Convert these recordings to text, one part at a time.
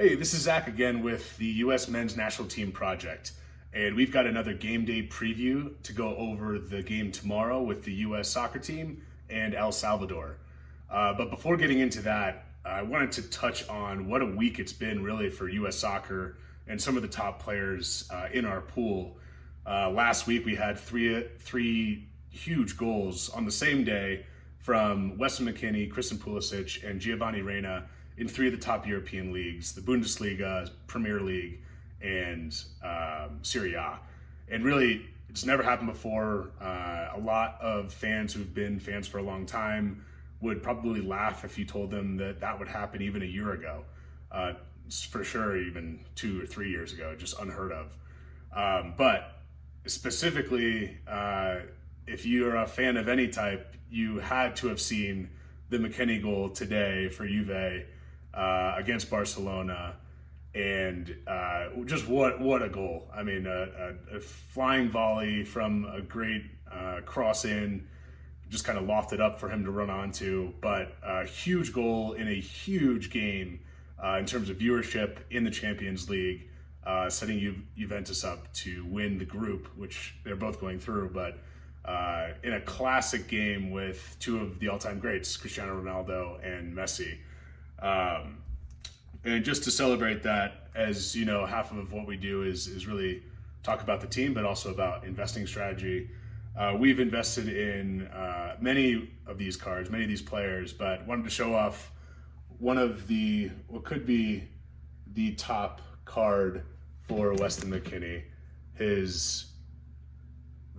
Hey, this is Zach again with the U.S. Men's National Team Project, and we've got another game day preview to go over the game tomorrow with the U.S. soccer team and El Salvador. But before getting into that, I wanted to touch on what a week it's been really for U.S. soccer and some of the top players in our pool. Last week we had three huge goals on the same day from Weston McKennie, Christian Pulisic, and Giovanni Reyna in three of the top European leagues, the Bundesliga, Premier League, and Serie A. And really, it's never happened before. A lot of fans who've been fans for a long time would probably laugh if you told them that that would happen even a year ago. For sure, even 2 or 3 years ago, just unheard of. But specifically, if you're a fan of any type, you had to have seen the McKennie goal today for Juve against Barcelona, and just what a goal. I mean, a flying volley from a great cross in, just kind of lofted up for him to run onto, but a huge goal in a huge game in terms of viewership in the Champions League, setting Juventus up to win the group, which they're both going through, but in a classic game with two of the all-time greats, Cristiano Ronaldo and Messi. And just to celebrate that, as you know, half of what we do is really talk about the team, but also about investing strategy. We've invested in many of these cards, many of these players, but wanted to show off one of what could be the top card for Weston McKennie. This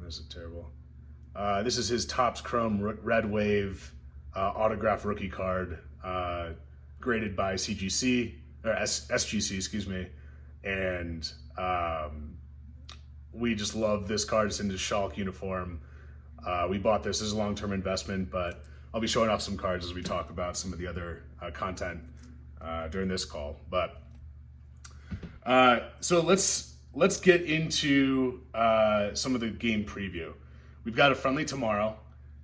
is terrible. This is his Topps Chrome Red Wave autograph rookie card, graded by SGC, excuse me, and we just love this card. It's in the Schalke uniform. We bought this as a long-term investment, but I'll be showing off some cards as we talk about some of the other content during this call. But so let's get into some of the game preview. We've got a friendly tomorrow,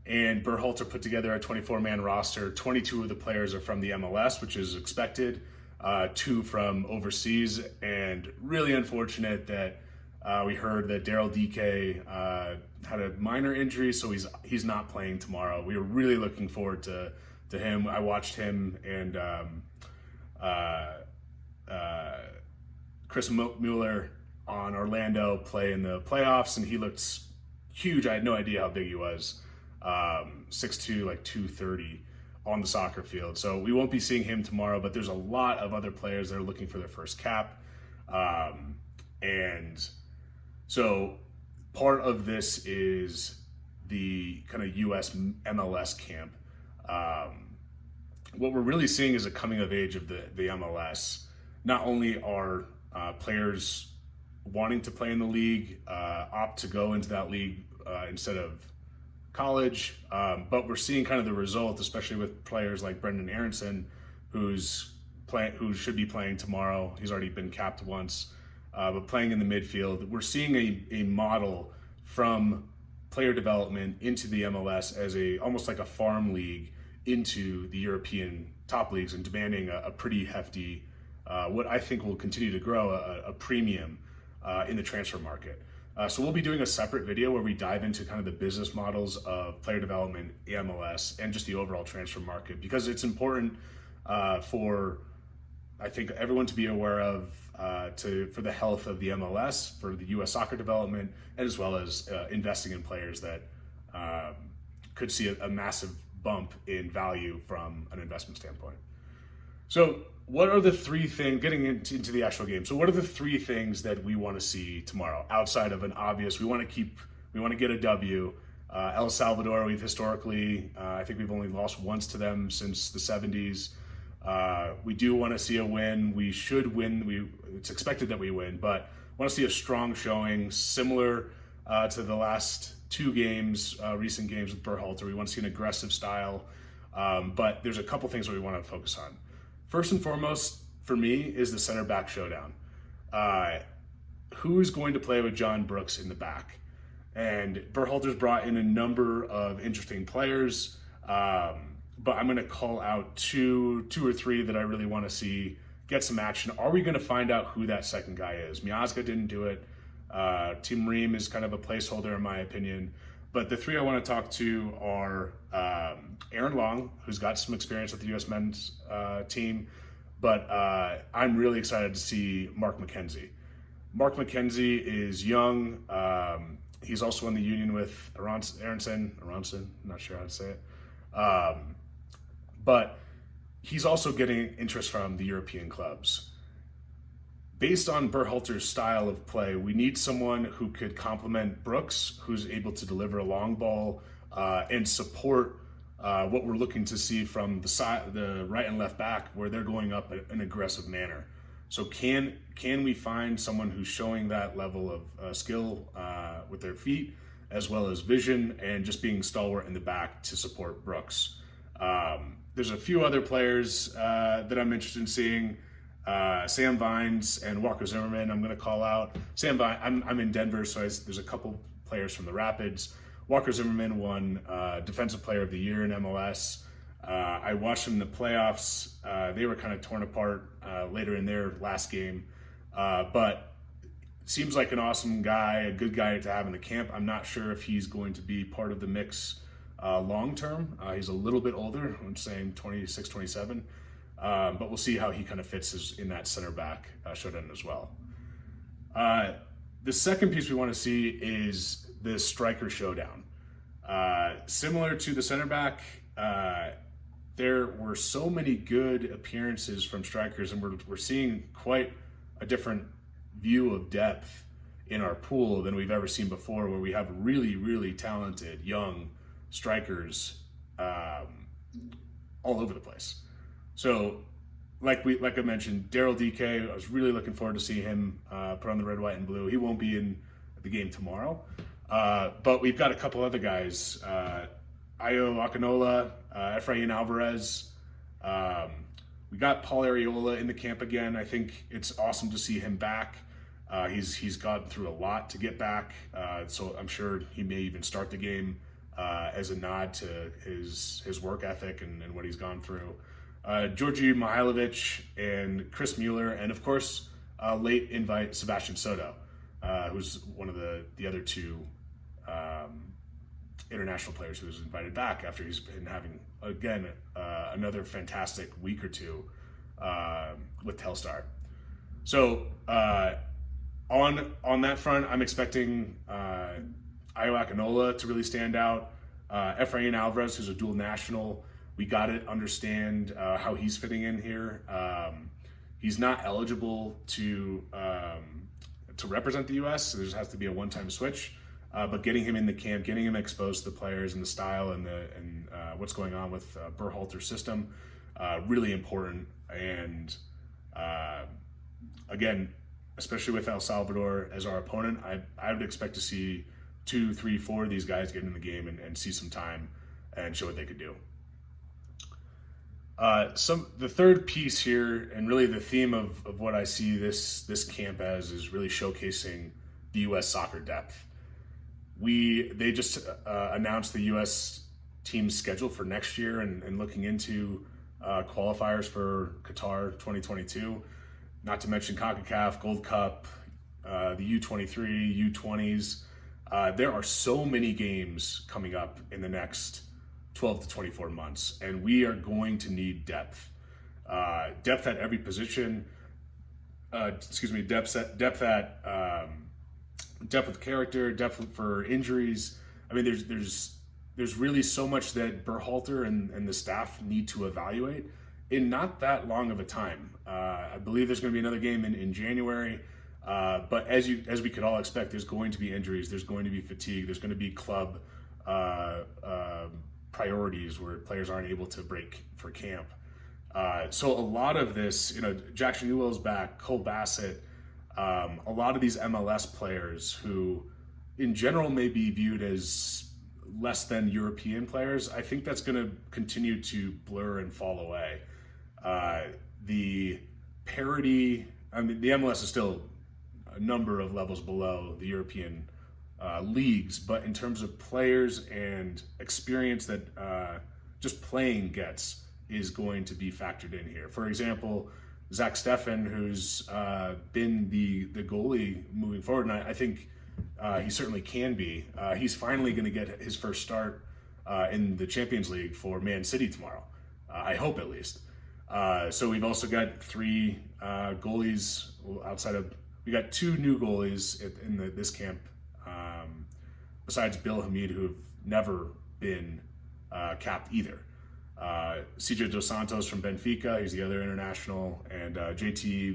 and Berhalter put together a 24-man roster. 22 of the players are from the MLS, which is expected, 2 from overseas, and really unfortunate that we heard that Daryl DK had a minor injury, so he's not playing tomorrow. We were really looking forward to him. I watched him and Chris Mueller on Orlando play in the playoffs, and he looked huge. I had no idea how big he was. 6'2", like 230 on the soccer field. So we won't be seeing him tomorrow, but there's a lot of other players that are looking for their first cap. And so part of this is the kind of US MLS camp. What we're really seeing is a coming of age of the MLS. Not only are players wanting to play in the league, opt to go into that league instead of college, but we're seeing kind of the result, especially with players like Brenden Aaronson, who should be playing tomorrow. He's already been capped once, but playing in the midfield. We're seeing a model from player development into the MLS as almost like a farm league into the European top leagues, and demanding a pretty hefty, what I think will continue to grow, a premium in the transfer market. So we'll be doing a separate video where we dive into kind of the business models of player development, the MLS, and just the overall transfer market, because it's important for, I think, everyone to be aware of for the health of the MLS, for the U.S. soccer development, and as well as investing in players that could see a massive bump in value from an investment standpoint. So what are the three things, getting into the actual game, so what are the three things that we want to see tomorrow, outside of an obvious, we want to get a W. El Salvador, we've historically, I think we've only lost once to them since the 70s. We do want to see a win. We should win. It's expected that we win, but want to see a strong showing, similar to the last 2 games, recent games with Berhalter. We want to see an aggressive style, but there's a couple things that we want to focus on. First and foremost, for me, is the center back showdown. Who's going to play with John Brooks in the back? And Berhalter's brought in a number of interesting players, but I'm going to call out two or three that I really want to see get some action. Are we going to find out who that second guy is? Miazga didn't do it. Tim Ream is kind of a placeholder in my opinion. But the three I want to talk to are Aaron Long, who's got some experience with the U.S. men's team. But I'm really excited to see Mark McKenzie. Mark McKenzie is young. He's also in the union with Aaronson, I'm not sure how to say it. But he's also getting interest from the European clubs. Based on Berhalter's style of play, we need someone who could complement Brooks, who's able to deliver a long ball and support what we're looking to see from the right and left back, where they're going up in an aggressive manner. So can we find someone who's showing that level of skill with their feet, as well as vision, and just being stalwart in the back to support Brooks? There's a few other players that I'm interested in seeing. Sam Vines and Walker Zimmerman I'm going to call out. Sam Vines, I'm in Denver, so there's a couple players from the Rapids. Walker Zimmerman won Defensive Player of the Year in MLS. I watched them in the playoffs. They were kind of torn apart later in their last game. But seems like an awesome guy, a good guy to have in the camp. I'm not sure if he's going to be part of the mix long term. He's a little bit older, I'm saying 26, 27. But we'll see how he kind of fits in that center back showdown as well. The second piece we want to see is the striker showdown. Similar to the center back, there were so many good appearances from strikers, and we're seeing quite a different view of depth in our pool than we've ever seen before, where we have really, really talented young strikers all over the place. So, like I mentioned, Daryl DK, I was really looking forward to see him put on the red, white, and blue. He won't be in the game tomorrow, but we've got a couple other guys. Ayo Akinola, Efrain Alvarez. We got Paul Arriola in the camp again. I think it's awesome to see him back. He's gone through a lot to get back, so I'm sure he may even start the game as a nod to his work ethic and what he's gone through. Georgi Mihailovic and Chris Mueller, and of course, late invite Sebastian Soto, who's one of the other two international players who was invited back after he's been having, again, another fantastic week or two with Telstar. So on that front, I'm expecting Ayo Akinola to really stand out. Efrain Alvarez, who's a dual national, we got to understand how he's fitting in here. He's not eligible to represent the U.S., so there just has to be a one-time switch. But getting him in the camp, getting him exposed to the players and the style and what's going on with Berhalter's system, really important. And again, especially with El Salvador as our opponent, I would expect to see 2, 3, 4 of these guys get in the game and see some time and show what they could do. The third piece here, and really the theme of what I see this camp as, is really showcasing the U.S. soccer depth. They just announced the U.S. team's schedule for next year and looking into qualifiers for Qatar 2022, not to mention CONCACAF, Gold Cup, the U23, U20s. There are so many games coming up in the next 12 to 24 months, and we are going to need depth. Depth at every position. Depth with character, depth for injuries. I mean, there's really so much that Berhalter and the staff need to evaluate in not that long of a time. I believe there's going to be another game in January, but as we could all expect, there's going to be injuries, there's going to be fatigue, there's going to be club priorities where players aren't able to break for camp. So a lot of this, Jackson Yueill's back, Cole Bassett, a lot of these MLS players who in general may be viewed as less than European players, I think that's going to continue to blur and fall away. The parity, the MLS is still a number of levels below the European leagues, but in terms of players and experience that just playing gets is going to be factored in here. For example, Zach Steffen, who's been the goalie moving forward, and I think he certainly can be. He's finally going to get his first start in the Champions League for Man City tomorrow. I hope, at least. So we've also got 3 goalies outside of. We got 2 new goalies in this camp, besides Bill Hamid, who have never been capped either. CJ Dos Santos from Benfica, he's the other international, and JT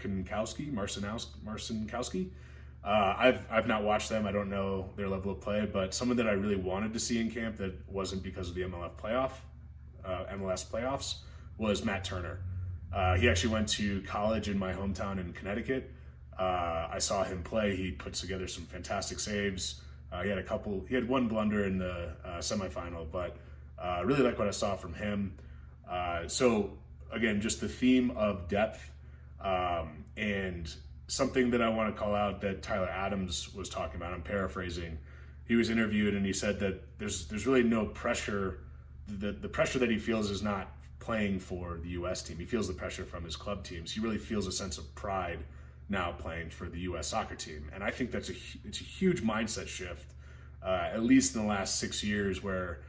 Marcinkowski. I've not watched them. I don't know their level of play, but someone that I really wanted to see in camp that wasn't because of the MLS playoffs was Matt Turner. He actually went to college in my hometown in Connecticut. I saw him play. He put together some fantastic saves. He had one blunder in the semifinal, but really like what I saw from him. So again, just the theme of depth, and something that I want to call out that Tyler Adams was talking about. I'm paraphrasing. He was interviewed and he said that there's really no pressure. The pressure that he feels is not playing for the U.S. team. He feels the pressure from his club teams. He really feels a sense of pride now playing for the U.S. soccer team, and I think it's a huge mindset shift, at least in the last 6 years, where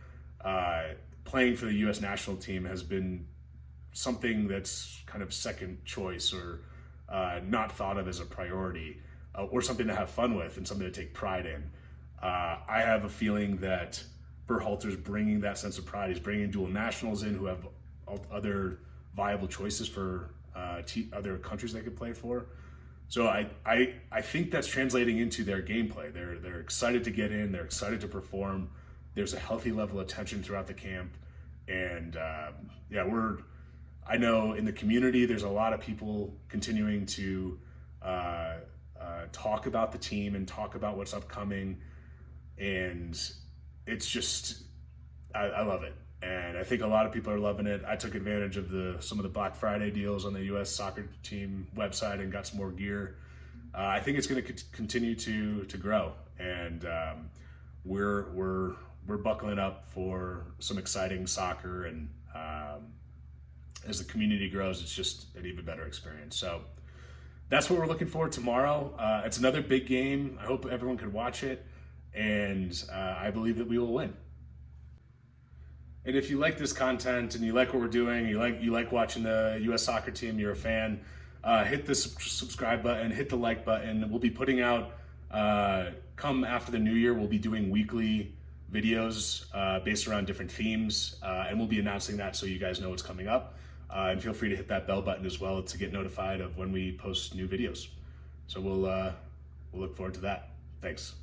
playing for the U.S. national team has been something that's kind of second choice or not thought of as a priority, or something to have fun with and something to take pride in. I have a feeling that Berhalter's bringing that sense of pride. He's bringing dual nationals in who have other viable choices for other countries they could play for. So I think that's translating into their gameplay. They're excited to get in. They're excited to perform. There's a healthy level of tension throughout the camp, and I know in the community there's a lot of people continuing to talk about the team and talk about what's upcoming, and it's just I love it. And I think a lot of people are loving it. I took advantage of some of the Black Friday deals on the U.S. soccer team website and got some more gear. I think it's going to continue to grow, and we're buckling up for some exciting soccer. And as the community grows, it's just an even better experience. So that's what we're looking for tomorrow. It's another big game. I hope everyone can watch it, and I believe that we will win. And if you like this content and you like what we're doing, you like watching the U.S. soccer team, you're a fan, hit the subscribe button, hit the like button. We'll be putting out, come after the new year, we'll be doing weekly videos based around different themes, and we'll be announcing that so you guys know what's coming up. And feel free to hit that bell button as well to get notified of when we post new videos. So we'll look forward to that. Thanks.